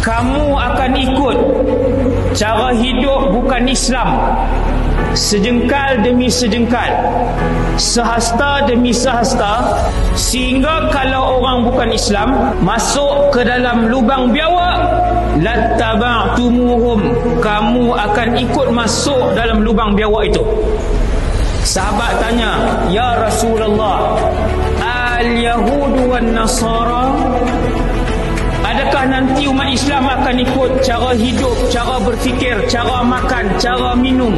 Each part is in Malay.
kamu akan ikut cara hidup bukan Islam, sejengkal demi sejengkal, sehasta demi sehasta, sehingga kalau orang bukan Islam masuk ke dalam lubang biawak, lattaba'tumuhum, kamu akan ikut masuk dalam lubang biawak itu. Sahabat tanya, ya Rasulullah, al-Yahudu wan Nasara, adakah nanti umat Islam akan ikut cara hidup, cara berfikir, cara makan, cara minum,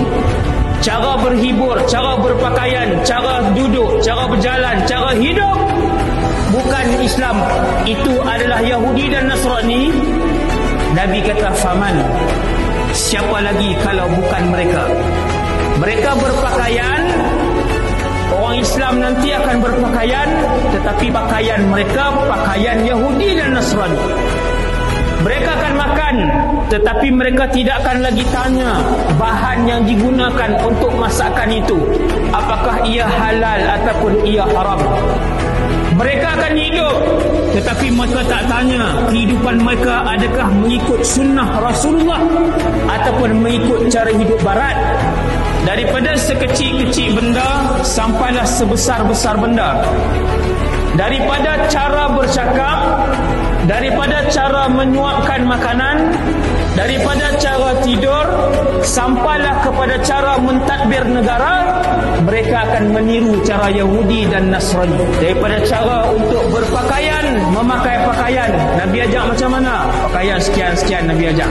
cara berhibur, cara berpakaian, cara duduk, cara berjalan, cara hidup bukan Islam, itu adalah Yahudi dan Nasrani? Nabi kata, faman, siapa lagi kalau bukan mereka? Mereka berpakaian, orang Islam nanti akan berpakaian, tetapi pakaian mereka pakaian Yahudi dan Nasrani. Mereka akan makan, tetapi mereka tidak akan lagi tanya bahan yang digunakan untuk masakan itu, apakah ia halal ataupun ia haram. Mereka akan hidup, tetapi mereka tak tanya kehidupan mereka adakah mengikut sunnah Rasulullah ataupun mengikut cara hidup barat. Daripada sekecil-kecil benda sampailah sebesar-besar benda, daripada cara bercakap, daripada cara menyuapkan makanan, daripada cara tidur, sampailah kepada cara mentadbir negara. Mereka akan meniru cara Yahudi dan Nasrani. Daripada cara untuk berpakaian, memakai pakaian, Nabi ajak macam mana? Pakaian sekian-sekian Nabi ajak.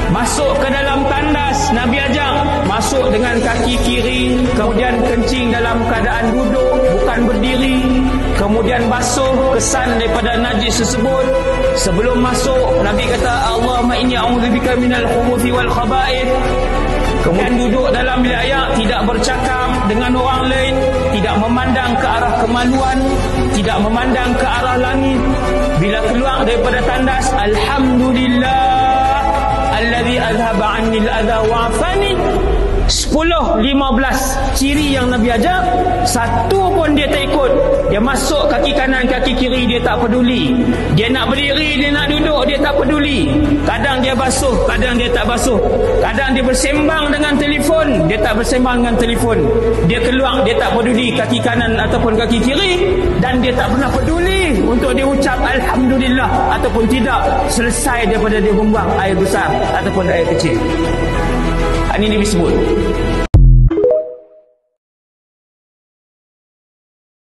Masuk ke dalam tandas, Nabi ajak masuk dengan kaki kiri, kemudian kencing dalam keadaan duduk, bukan berdiri, kemudian basuh kesan daripada najis tersebut. Sebelum masuk, Nabi kata, Allahumma inni a'udzubika minal khubuthi wal khaba'ith. Kemudian duduk dalam bilik ayak, tidak bercakap dengan orang lain, tidak memandang ke arah kemaluan, tidak memandang ke arah langit. Bila keluar daripada tandas, alhamdulillah alladhi azhaba anni al-adha wa afani. 10-15 ciri yang Nabi ajar, satu pun dia tak ikut. Dia masuk kaki kanan, kaki kiri, dia tak peduli. Dia nak berdiri, dia nak duduk, dia tak peduli. Kadang dia basuh, kadang dia tak basuh. Kadang dia bersembang dengan telefon, dia tak bersembang dengan telefon. Dia keluar, dia tak peduli kaki kanan ataupun kaki kiri, dan dia tak pernah peduli untuk dia ucap alhamdulillah ataupun tidak selesai daripada dia membuang air besar ataupun air kecil. Ini disebut